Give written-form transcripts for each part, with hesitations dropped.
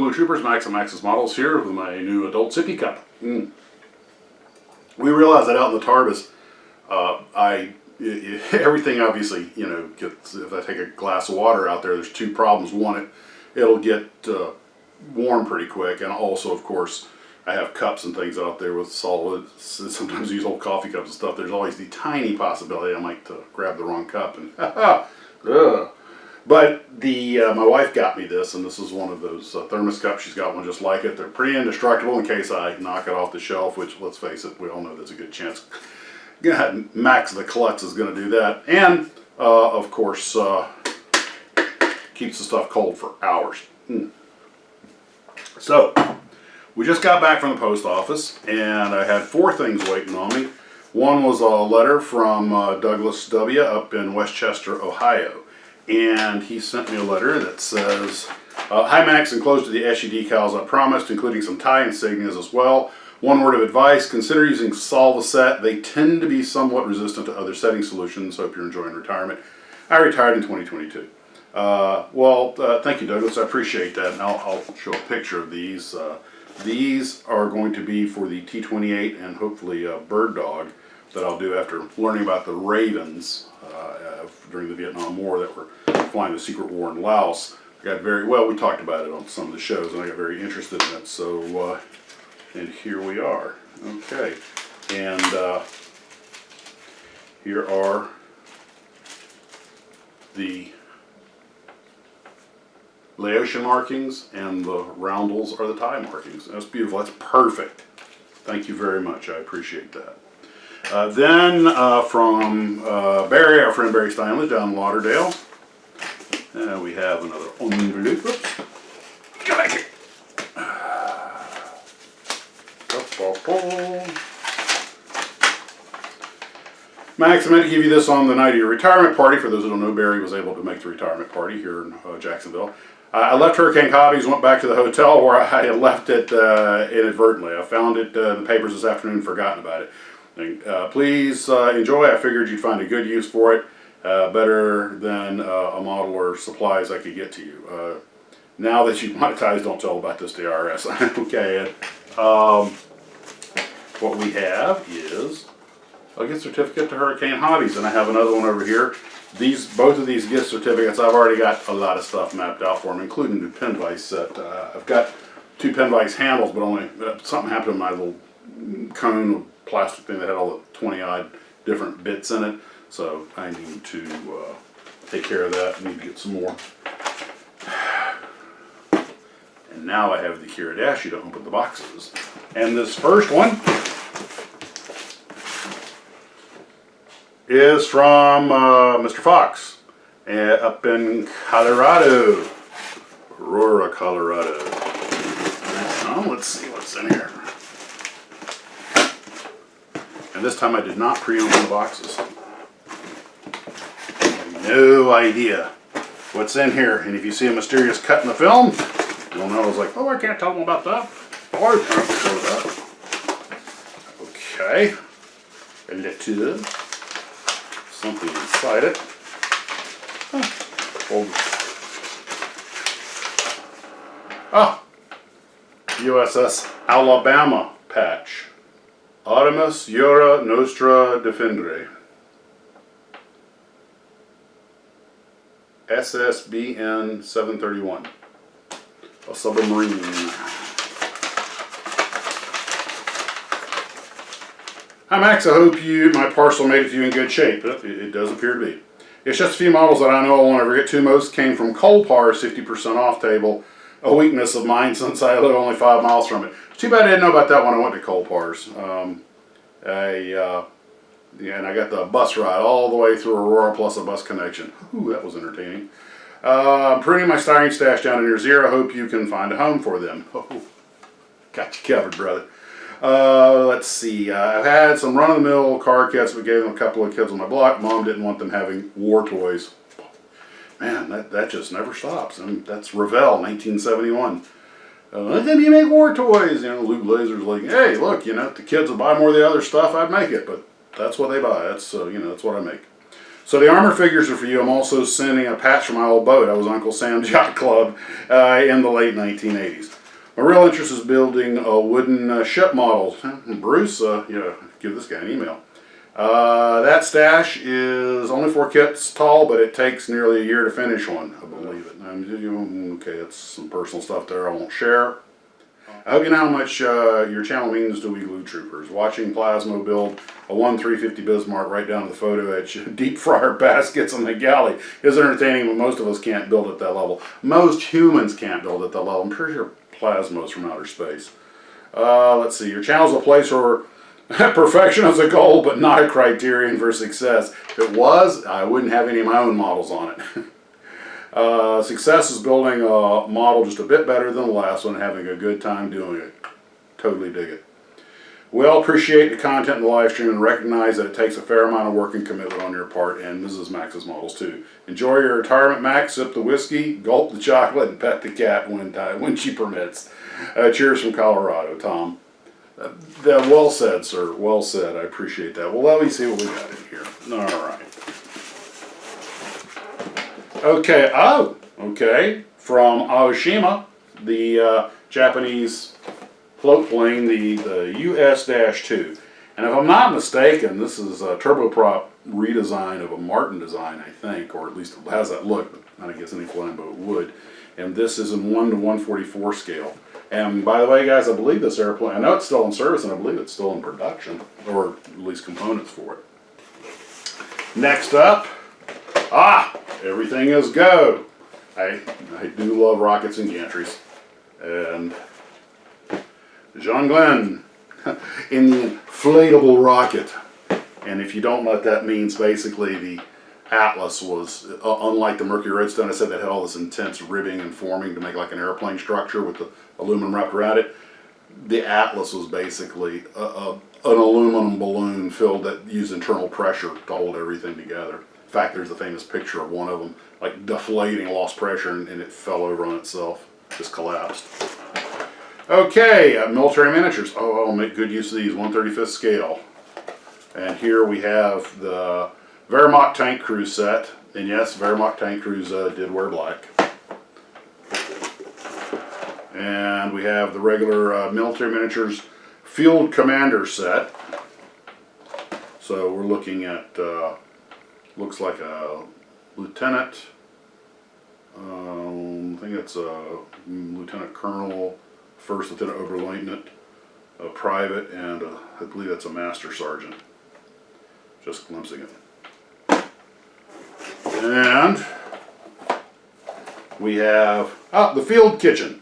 Blue Troopers, Max and Max's Models here with my new adult sippy cup. We realized that out in the TARDIS, everything obviously, you know, gets, if I take a glass of water out there, there's two problems. One, it'll get warm pretty quick, and also, of course, I have cups and things out there with solid, sometimes use old coffee cups and stuff. There's always the tiny possibility I might grab the wrong cup and But my wife got me this, and this is one of those thermos cups. She's got one just like it. They're pretty indestructible in case I knock it off the shelf, which, let's face it, we all know there's a good chance Max the Klutz is going to do that. And, of course, keeps the stuff cold for hours. So, we just got back from the post office, and I had 4 things waiting on me. One was a letter from Douglas W. up in Westchester, Ohio. And he sent me a letter that says, Hi Max, enclosed to the SU decals I promised, including some tie insignias as well. One word of advice, consider using Solvaset. They tend to be somewhat resistant to other setting solutions. Hope you're enjoying retirement. I retired in 2022. Thank you, Douglas. I appreciate that. And I'll show a picture of these. These are going to be for the T-28 and hopefully Bird Dog that I'll do after learning about the Ravens during the Vietnam War that were flying the secret war in Laos. I got we talked about it on some of the shows, and I got very interested in it. So, and here we are. Okay, and here are the Laotian markings, and the roundels are the Thai markings. That's beautiful. That's perfect. Thank you very much. I appreciate that. Then from Barry, our friend Barry Steinley down in Lauderdale. We have another envelope. Oops. Come back here. Max, I meant to give you this on the night of your retirement party. For those who don't know, Barry was able to make the retirement party here in Jacksonville. I left Hurricane Hobbies, went back to the hotel where I had left it inadvertently. I found it in the papers this afternoon, forgotten about it. Please enjoy. I figured you'd find a good use for it, better than a model or supplies I could get to you. Now that you've monetized, don't tell about this to IRS. Okay, Ed. What we have is a gift certificate to Hurricane Hobbies, and I have another one over here. Both of these gift certificates, I've already got a lot of stuff mapped out for them, including the pin vise set. I've got 2 pin vise handles, but only something happened to my little cone plastic thing that had all the 20-odd different bits in it. So I need to take care of that. I need to get some more. And now I have the Kiradashi to open the boxes. And this first one is from Mr. Fox up in Colorado, Aurora, Colorado. Let's see what's in here. And this time I did not pre-open the boxes. I have no idea what's in here. And if you see a mysterious cut in the film, you'll know I was like, oh, I can't tell them about that. Oh, I can't show that. Okay. A little. Something inside it. USS Alabama patch. Artemis Jura Nostra Defendere. SSBN 731. A submarine. Hi Max, I hope my parcel made it to you in good shape. It does appear to be. It's just a few models that I know I won't ever get to. Most came from Coalpar's 50% off table. A weakness of mine since I live only 5 miles from it. It's too bad I didn't know about that when I went to Coalpar's. And I got the bus ride all the way through Aurora plus a bus connection. Ooh, that was entertaining. I'm pruning my styrene stash down near zero. Hope you can find a home for them. Oh, got you covered, brother. Let's see. I've had some run-of-the-mill car kits. We gave them a couple of kids on my block. Mom didn't want them having war toys. Man, that just never stops. And that's Revell, 1971. How come you make war toys? You know, Luke Blazer's like, hey, look, you know, if the kids would buy more of the other stuff, I'd make it. But that's what they buy. That's that's what I make. So the armor figures are for you. I'm also sending a patch from my old boat. I was Uncle Sam's Yacht Club in the late 1980s. My real interest is building wooden ship models. Bruce, yeah, give this guy an email. That stash is only 4 kits tall, but it takes nearly a year to finish one, I believe it. Okay, that's some personal stuff there I won't share. I hope you know how much your channel means to we glue troopers. Watching Plasmo build a 1-350 Bismarck right down to the photo etch deep fryer baskets on the galley is entertaining, but most of us can't build at that level. Most humans can't build at that level. I'm pretty sure Plasmo's from outer space. Let's see, your channel's a place where perfection is a goal, but not a criterion for success. If it was, I wouldn't have any of my own models on it. Success is building a model just a bit better than the last one and having a good time doing it. Totally dig it. We all appreciate the content in the live stream and recognize that it takes a fair amount of work and commitment on your part, and Mrs. Max's models too. Enjoy your retirement, Max. Sip the whiskey, gulp the chocolate, and pet the cat when she permits. Cheers from Colorado, Tom. Well said, sir. Well said. I appreciate that. Well, let me see what we got in here. All right. Okay. Oh, okay. From Aoshima, the Japanese float plane, the US-2. And if I'm not mistaken, this is a turboprop redesign of a Martin design, I think, or at least it has that look. I guess any flying boat would. And this is in 1:144 scale. And by the way, guys, I believe this airplane, I know it's still in service, and I believe it's still in production, or at least components for it. Next up, everything is go. I do love rockets and gantries. And John Glenn in the inflatable rocket. And if you don't know what that means, basically the Atlas was, unlike the Mercury Redstone, I said that had all this intense ribbing and forming to make like an airplane structure with the aluminum wrapped around it. The Atlas was basically an aluminum balloon filled that used internal pressure to hold everything together. In fact, there's a famous picture of one of them like deflating, lost pressure, and it fell over on itself, just collapsed. Okay, military miniatures. Oh, I'll make good use of these, 1/35 scale. And here we have the Wehrmacht Tank Crew set. And yes, Wehrmacht Tank Crews did wear black. And we have the regular military miniatures Field Commander set. So we're looking at, looks like a lieutenant, I think it's a lieutenant colonel, first lieutenant Oberleutnant, a private, and I believe that's a master sergeant. Just glimpsing it. And we have the field kitchen.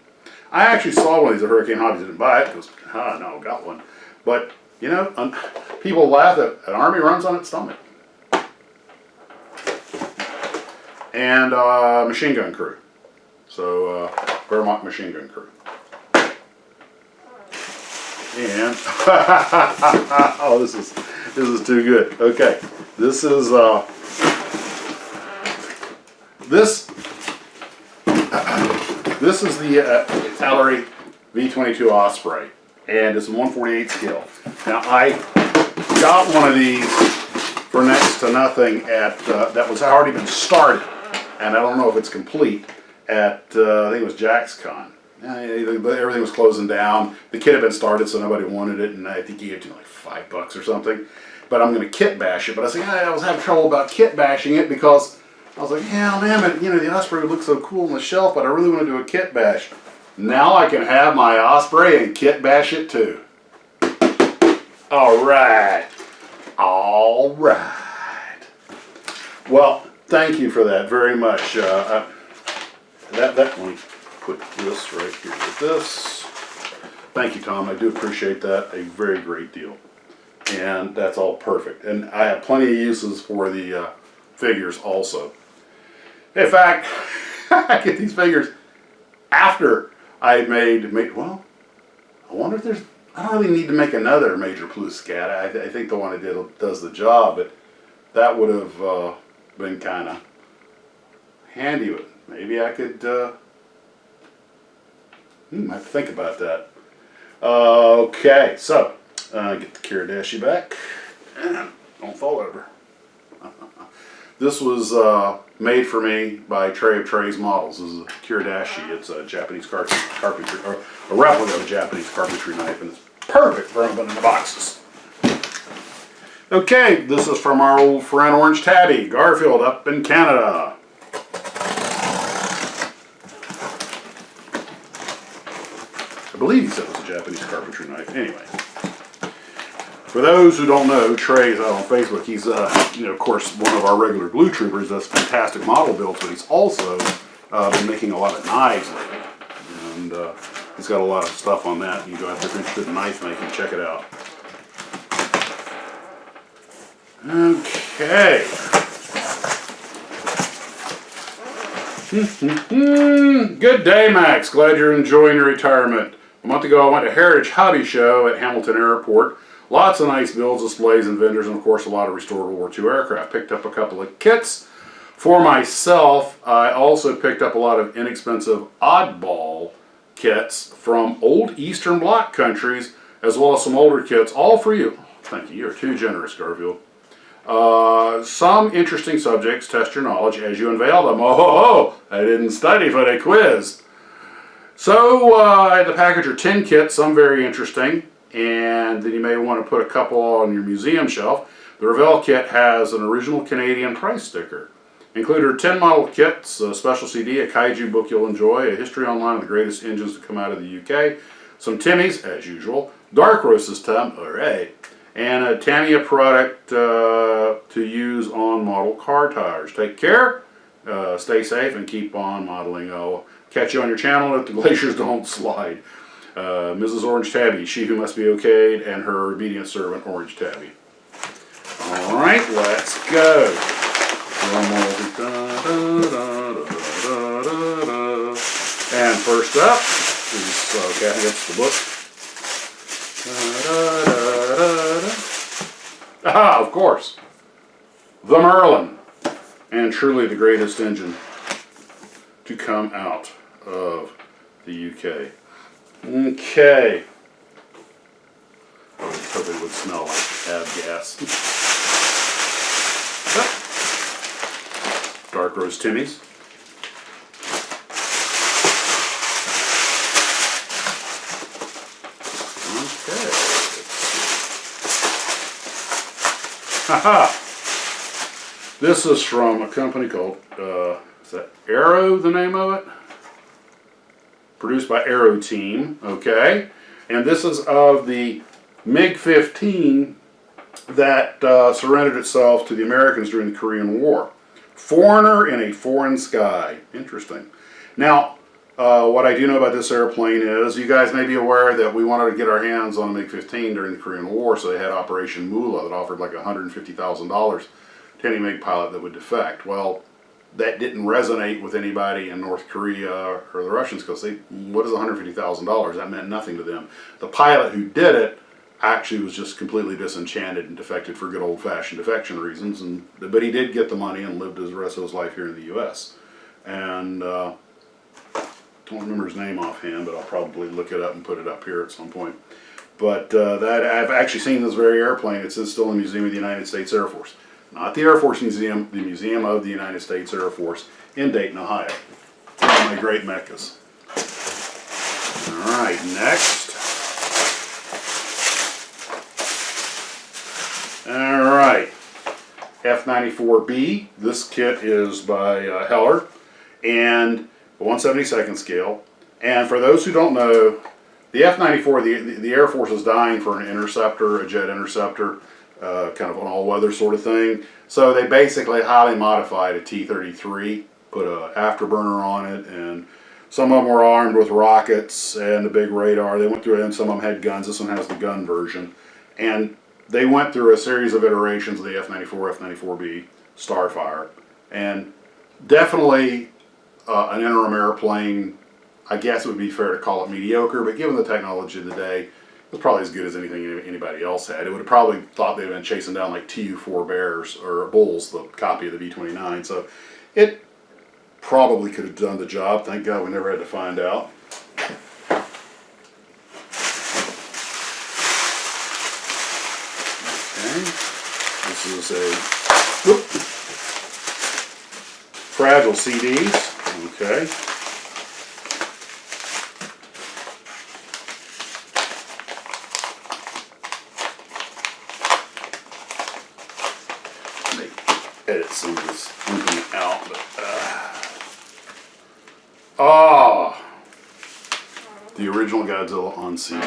I actually saw one of these at Hurricane Hobbies. Didn't buy it because no, got one. But you know, people laugh that an army runs on its stomach. And machine gun crew. So Wehrmacht machine gun crew. And oh, this is too good. Okay, this is this is the Italeri V22 Osprey, and it's a 1/48 scale. Now I got one of these for next to nothing at that was already been started, and I don't know if it's complete at I think it was JaxCon. Everything was closing down. The kit had been started, so nobody wanted it, and I think he gave it like $5 or something. But I'm going to kit bash it. But I said, I was having trouble about kit bashing it because I was like, hell, damn it, the Osprey would look so cool on the shelf, but I really want to do a kit bash. Now I can have my Osprey and kit bash it too. All right. All right. Well, thank you for that very much. Let me put this right here with this. Thank you, Tom. I do appreciate that a very great deal. And that's all perfect. And I have plenty of uses for the figures also. In fact, I get these figures after I made well, I wonder if there's, I don't really need to make another Major Plus Scat. I think the one I did does the job, but that would have been kind of handy. But maybe I could, I have to think about that. Okay, so, get the Kiradashi back. Don't fall over. This was made for me by Trey of Trey's Models. This is a Kiridashi. It's a Japanese carpentry, or a replica of a Japanese carpentry knife, and it's perfect for opening the boxes. Okay, this is from our old friend Orange Tabby, Garfield up in Canada. I believe he said it was a Japanese carpentry knife. Anyway. For those who don't know, Trey's out on Facebook. He's, of course, one of our regular glue troopers. Does fantastic model builds, but he's also been making a lot of knives lately. And he's got a lot of stuff on that. You go out there if you're interested in knife making, check it out. Okay. Good day, Max. Glad you're enjoying your retirement. A month ago, I went to Heritage Hobby Show at Hamilton Airport. Lots of nice builds, displays, and vendors, and of course a lot of restored World War II aircraft. Picked up a couple of kits for myself. I also picked up a lot of inexpensive oddball kits from old Eastern Bloc countries, as well as some older kits, all for you. Thank you. You're too generous, Garfield. Some interesting subjects. Test your knowledge as you unveil them. Oh, I didn't study for the quiz. So I had to package your 10 kits, some very interesting. And then you may want to put a couple on your museum shelf. The Revell kit has an original Canadian price sticker. Included are 10 model kits, a special CD, a kaiju book you'll enjoy, a history online of the greatest engines to come out of the UK, some Timmies, as usual, Dark Roast system, alright, and a Tamiya product to use on model car tires. Take care, stay safe, and keep on modeling. I'll catch you on your channel if the glaciers don't slide. Mrs. Orange Tabby, she who must be okayed, and her obedient servant, Orange Tabby. Alright, let's go. And first up is, Kathy gets the book. Ah, of course. The Merlin. And truly the greatest engine to come out of the UK. Okay. I was hoping it would smell like avgas. Dark Roast Timmies. Okay. Haha. This is from a company called, is that Aero, the name of it? Produced by Aero Team, okay? And this is of the MiG-15 that surrendered itself to the Americans during the Korean War. Foreigner in a foreign sky. Interesting. Now, what I do know about this airplane is, you guys may be aware that we wanted to get our hands on a MiG-15 during the Korean War, so they had Operation Moolah that offered like $150,000 to any MiG pilot that would defect. Well, that didn't resonate with anybody in North Korea or the Russians, because what is $150,000? That meant nothing to them. The pilot who did it actually was just completely disenchanted and defected for good old-fashioned defection reasons, but he did get the money and lived the rest of his life here in the U.S. And don't remember his name offhand, but I'll probably look it up and put it up here at some point. But that I've actually seen this very airplane. It's still in the Museum of the United States Air Force. Not the Air Force Museum, the Museum of the United States Air Force in Dayton, Ohio. One of my great meccas. Alright, next. Alright, F-94B. This kit is by Heller, and 1/72nd scale. And for those who don't know, the F-94, the Air Force is dying for an interceptor, a jet interceptor. Kind of an all-weather sort of thing. So they basically highly modified a T-33, put an afterburner on it, and some of them were armed with rockets and a big radar. They went through it, and some of them had guns. This one has the gun version. And they went through a series of iterations of the F-94, F-94B, Starfire. And definitely an interim airplane. I guess it would be fair to call it mediocre, but given the technology of the day, it was probably as good as anything anybody else had. It would have probably thought they'd been chasing down like Tu-4 Bears or Bulls, the copy of the B-29. So it probably could have done the job. Thank God we never had to find out. Okay. This is a... Whoop. fragile CDs. Okay. Edit some of this opening out, but the original Godzilla on CD.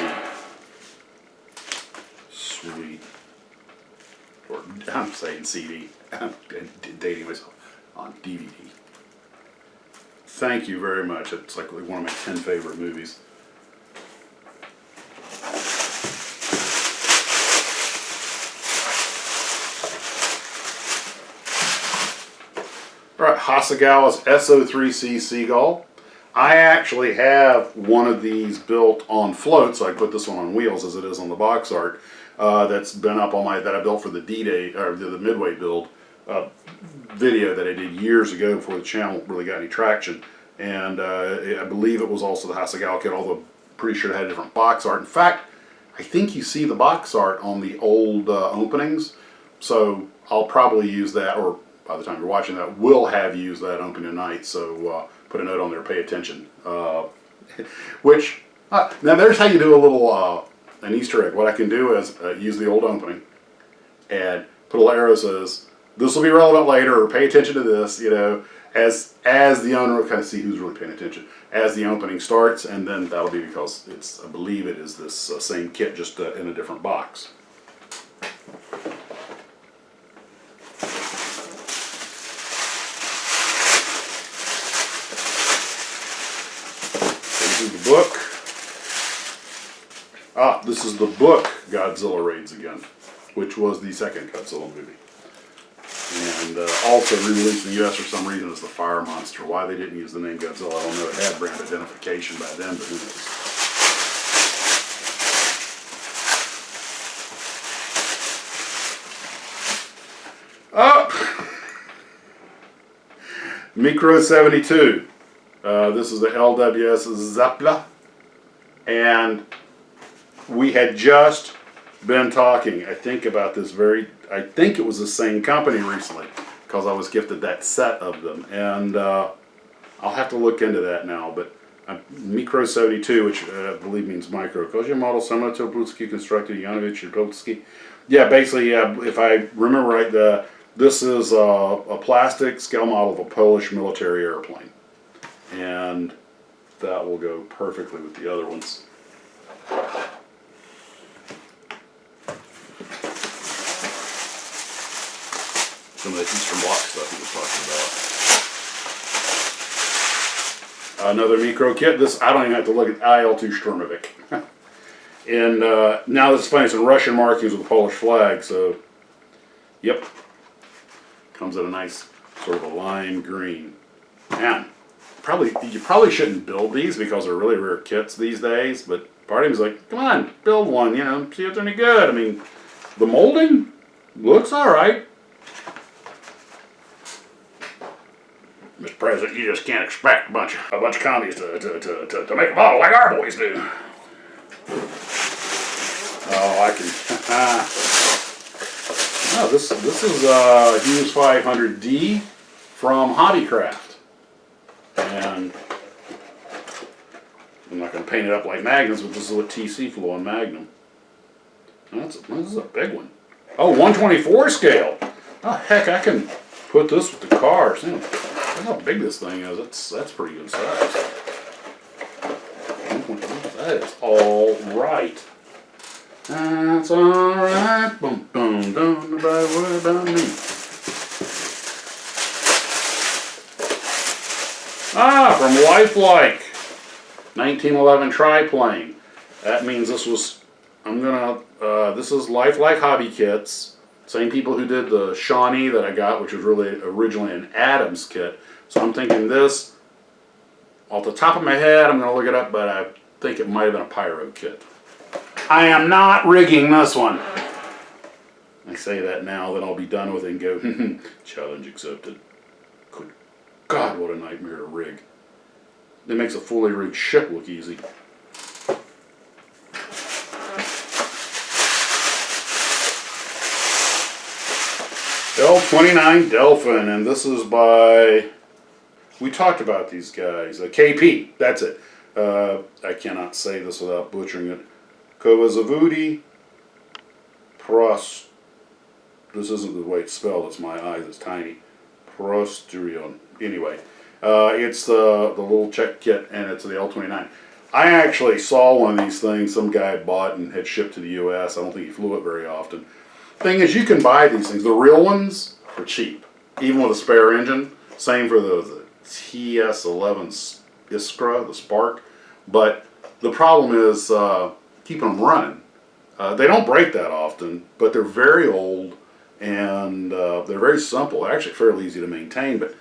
Sweet. Or I'm saying CD. I'm dating myself. On DVD. Thank you very much. It's like one of my 10 favorite movies. Alright, Hasegawa's SO3C Seagull. I actually have one of these built on float, so I put this one on wheels as it is on the box art. That's been up on that I built for the D-Day, or the Midway build video that I did years ago before the channel really got any traction. And I believe it was also the Hasegawa kit, although I'm pretty sure it had different box art. In fact, I think you see the box art on the old openings, so I'll probably use that, or by the time you're watching that, we'll have used that opening tonight, so put a note on there, pay attention. Now there's how you do a little, an Easter egg. What I can do is use the old opening and put a little arrow that says, this will be relevant later, or pay attention to this, you know, as the owner will kind of see who's really paying attention as the opening starts, and then that'll be because I believe it is this same kit, just in a different box. Book. This is the book Godzilla Raids Again, which was the second Godzilla movie. And also re-released in the US for some reason as the Fire Monster. Why they didn't use the name Godzilla, I don't know. It had brand identification by then, but who knows. MIKRO 72. This is the LWS Zeppla, and we had just been talking, I think, about this I think it was the same company recently, because I was gifted that set of them, and I'll have to look into that now, but MIKRO 72, which I believe means micro, because your model similar to a Brutski constructed Yanovich or Brutski. Yeah, basically, if I remember right, this is a plastic scale model of a Polish military airplane. And that will go perfectly with the other ones. Some of the Eastern Bloc stuff he was talking about. Another MIKRO kit. This, I don't even have to look at IL-2 Sturmovik. And now this is funny, it's in Russian markings with a Polish flag, so yep. Comes in a nice sort of a lime green. Man. You probably shouldn't build these because they're really rare kits these days, but part of me was like, come on, build one, you know, see if they're any good. I mean, the molding looks alright. Mr. President, you just can't expect a bunch of commies to make a model like our boys do. Oh, I can. No, this is Hughes 500D from Hobbycraft. And I'm not going to paint it up like Magnums, but this is what TC flew on Magnum. This is a big one. Oh, 124 scale. Oh, heck, I can put this with the cars. Look how big this thing is. That's pretty good size. That is all right. That's all right. Boom, boom, don't nobody worry about me. From Lifelike, 1911 triplane. That means this was, this is Lifelike Hobby Kits. Same people who did the Shawnee that I got, which was really originally an Adams kit. So I'm thinking this, off the top of my head, I'm going to look it up, but I think it might have been a Pyro kit. I am not rigging this one. I say that now, then I'll be done with it and go, challenge accepted. Good God, what a nightmare to rig. It makes a fully rigged ship look easy. L-29 Delphin, and this is by we talked about these guys. KP, that's it. I cannot say this without butchering it. Kovazavudi Prost. This isn't the way it's spelled. It's my eyes. It's tiny. Prosterion. Anyway, it's the little Czech kit, and it's the L29. I actually saw one of these things some guy bought and had shipped to the U.S. I don't think he flew it very often. Thing is, you can buy these things. The real ones are cheap, even with a spare engine. Same for the TS11 Iskra, the Spark. But the problem is keeping them running. They don't break that often, but they're very old, and they're very simple. They're actually fairly easy to maintain, but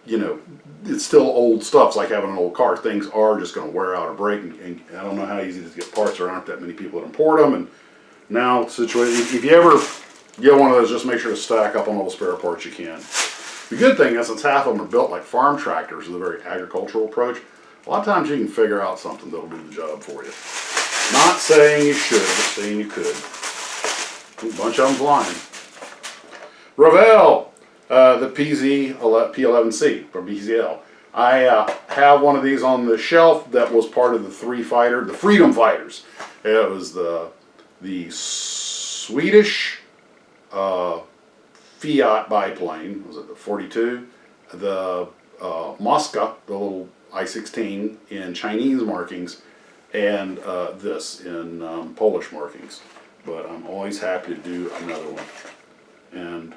you know, it's still old stuff. It's like having an old car. Things are just going to wear out or break, and I don't know how easy it is to get parts. There aren't that many people that import them, and now situation. If you ever get one of those, just make sure to stack up on all the spare parts you can. The good thing is, since half of them are built like farm tractors with a very agricultural approach, a lot of times you can figure out something that'll do the job for you. Not saying you should, but saying you could. A bunch of them flying. Revell. The P11C, or BZL. I have one of these on the shelf that was part of the the Freedom Fighters. It was the Swedish Fiat biplane, was it the 42? The Mosca, the little I-16 in Chinese markings, and this in Polish markings. But I'm always happy to do another one. And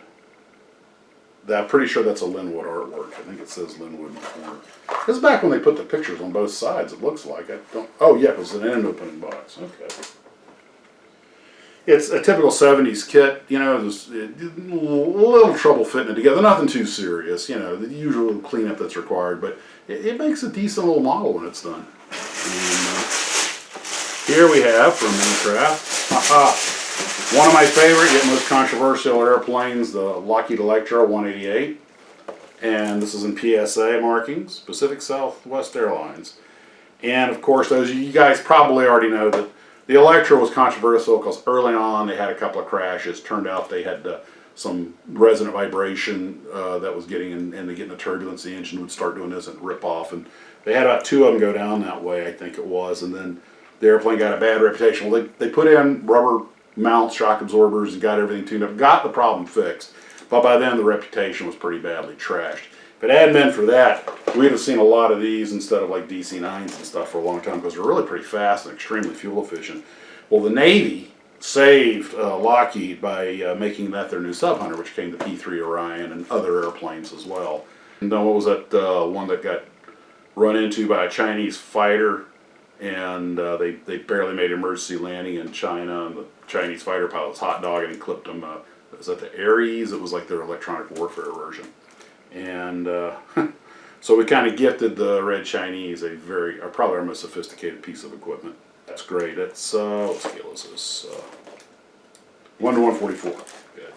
I'm pretty sure that's a Linwood artwork. I think it says Linwood in the corner. This is back when they put the pictures on both sides, it looks like. I don't. Oh, yeah, it was an end opening box. Okay. It's a typical 70s kit. You know, there's a little trouble fitting it together. Nothing too serious. You know, the usual cleanup that's required, but it makes a decent little model when it's done. And, here we have from Minicraft. One of my favorite, yet most controversial airplanes, the Lockheed Electra 188. And this is in PSA markings, Pacific Southwest Airlines. And of course, those you guys probably already know that the Electra was controversial because early on they had a couple of crashes. Turned out they had some resonant vibration that was getting into getting the turbulence. The engine would start doing this and rip off. And they had about 2 of them go down that way, I think it was. And then the airplane got a bad reputation. Well, they put in rubber mounts, shock absorbers, and got everything tuned up. Got the problem fixed. But by then the reputation was pretty badly trashed. If it hadn't been for that, we'd have seen a lot of these instead of like DC-9s and stuff for a long time because they're really pretty fast and extremely fuel efficient. Well, the Navy saved Lockheed by making that their new sub-hunter, which came the P-3 Orion and other airplanes as well. And then what was that one that got run into by a Chinese fighter, and they barely made an emergency landing in China, and the Chinese fighter pilot was hot dogging and clipped them. Was that the Ares? It was like their electronic warfare version. And so we kind of gifted the Red Chinese probably our most sophisticated piece of equipment. That's great. It's, what scale is this? 1 to 144. Good.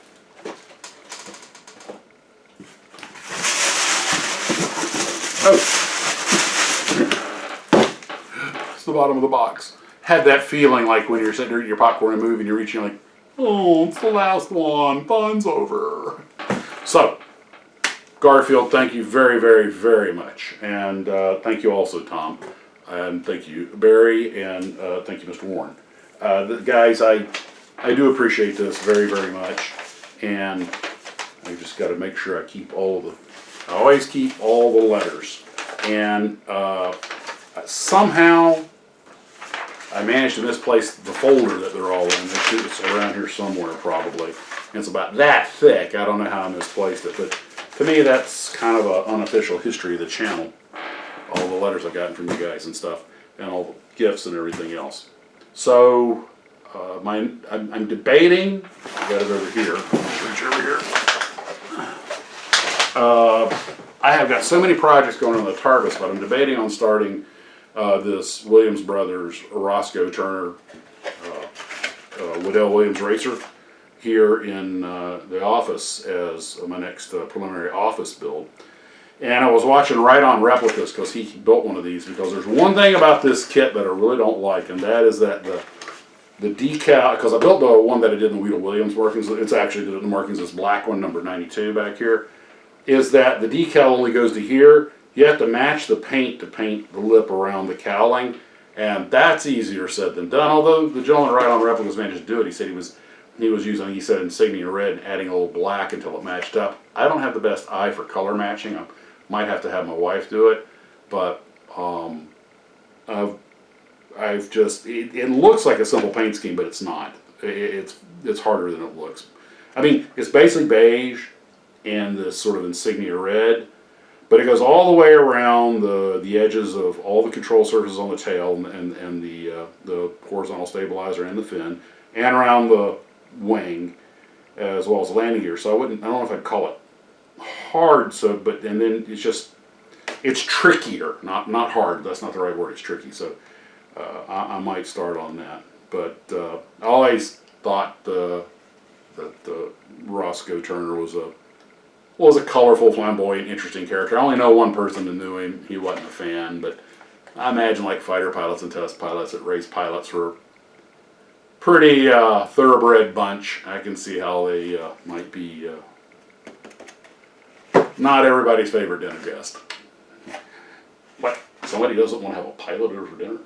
Oh! It's the bottom of the box. Had that feeling like when you're sitting there eating your popcorn and movie and you're reaching like, oh, it's the last one. Fun's over. So, Garfield, thank you very, very, very much. And thank you also, Tom. And thank you, Barry. And thank you, Mr. Warren. Guys, I do appreciate this very, very much. And I just got to make sure I keep I always keep all the letters. And somehow I managed to misplace the folder that they're all in. It's around here somewhere probably. And it's about that thick. I don't know how I misplaced it, but to me that's kind of an unofficial history of the channel. All the letters I've gotten from you guys and stuff, and all the gifts and everything else. So I'm debating. I got it over here. Reach over here. I have got so many projects going on the Targus, but I'm debating on starting this Williams Brothers Roscoe Turner Waddell Williams racer here in the office as my next preliminary office build. And I was watching Right On Replicas because he built one of these, because there's one thing about this kit that I really don't like, and that is that the decal, because I built the one that I did in the Weedle Williams markings, it's actually the markings, this black one, number 92 back here, is that the decal only goes to here, You have to match the paint to paint the lip around the cowling, and that's easier said than done. Although the gentleman right on Replicas managed to do it. He said he was using, he said, insignia red and adding a little black until it matched up. I don't have the best eye for color matching. I might have to have my wife do it, but I've just, it looks like a simple paint scheme, but it's not. It's harder than it looks. I mean, it's basically beige and this sort of insignia red, but it goes all the way around the edges of all the control surfaces on the tail and the horizontal stabilizer and the fin, and around the wing, as well as the landing gear. So I don't know if I'd call it hard. And then it's trickier, not hard. That's not the right word. It's tricky. So I might start on that. But I always thought that the Roscoe Turner was a colorful, flamboyant, interesting character. I only know one person that knew him. He wasn't a fan, but I imagine like fighter pilots and test pilots that race pilots were pretty thoroughbred bunch. I can see how they might be not everybody's favorite dinner guest. What? Somebody doesn't want to have a pilot over for dinner?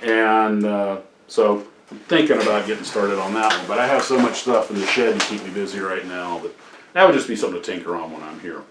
And so I'm thinking about getting started on that one, but I have so much stuff in the shed to keep me busy right now that would just be something to tinker on when I'm here.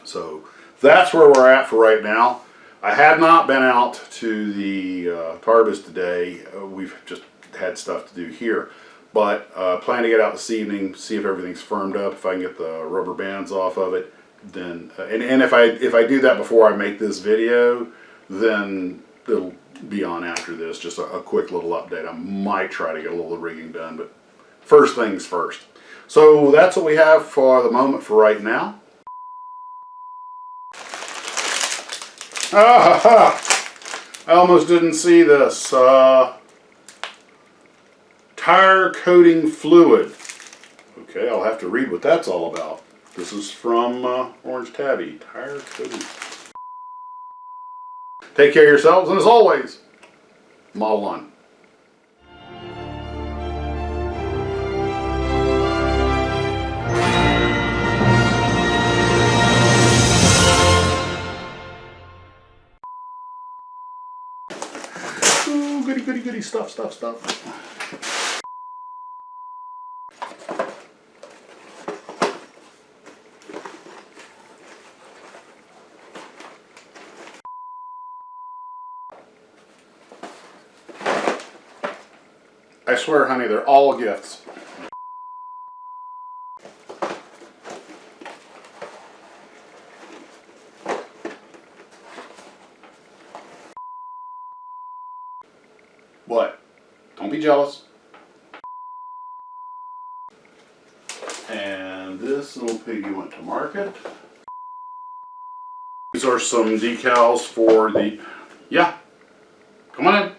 So that's where we're at for right now. I have not been out to the Tarbis today. We've just had stuff to do here, but plan to get out this evening, see if everything's firmed up, if I can get the rubber bands off of it. Then and if I do that before I make this video, then it'll be on after this. Just a quick little update. I might try to get a little rigging done, but first things first. So that's what we have for the moment for right now. I almost didn't see this. Tire coating fluid. Okay, I'll have to read what that's all about. This is from Orange Tabby. Tire coating. Take care of yourselves, and as always, Model on. Ooh, goody, goody, goody stuff. I swear, honey, they're all gifts. What? Don't be jealous. And this little piggy went to market. These are some decals for the... Yeah, come on in.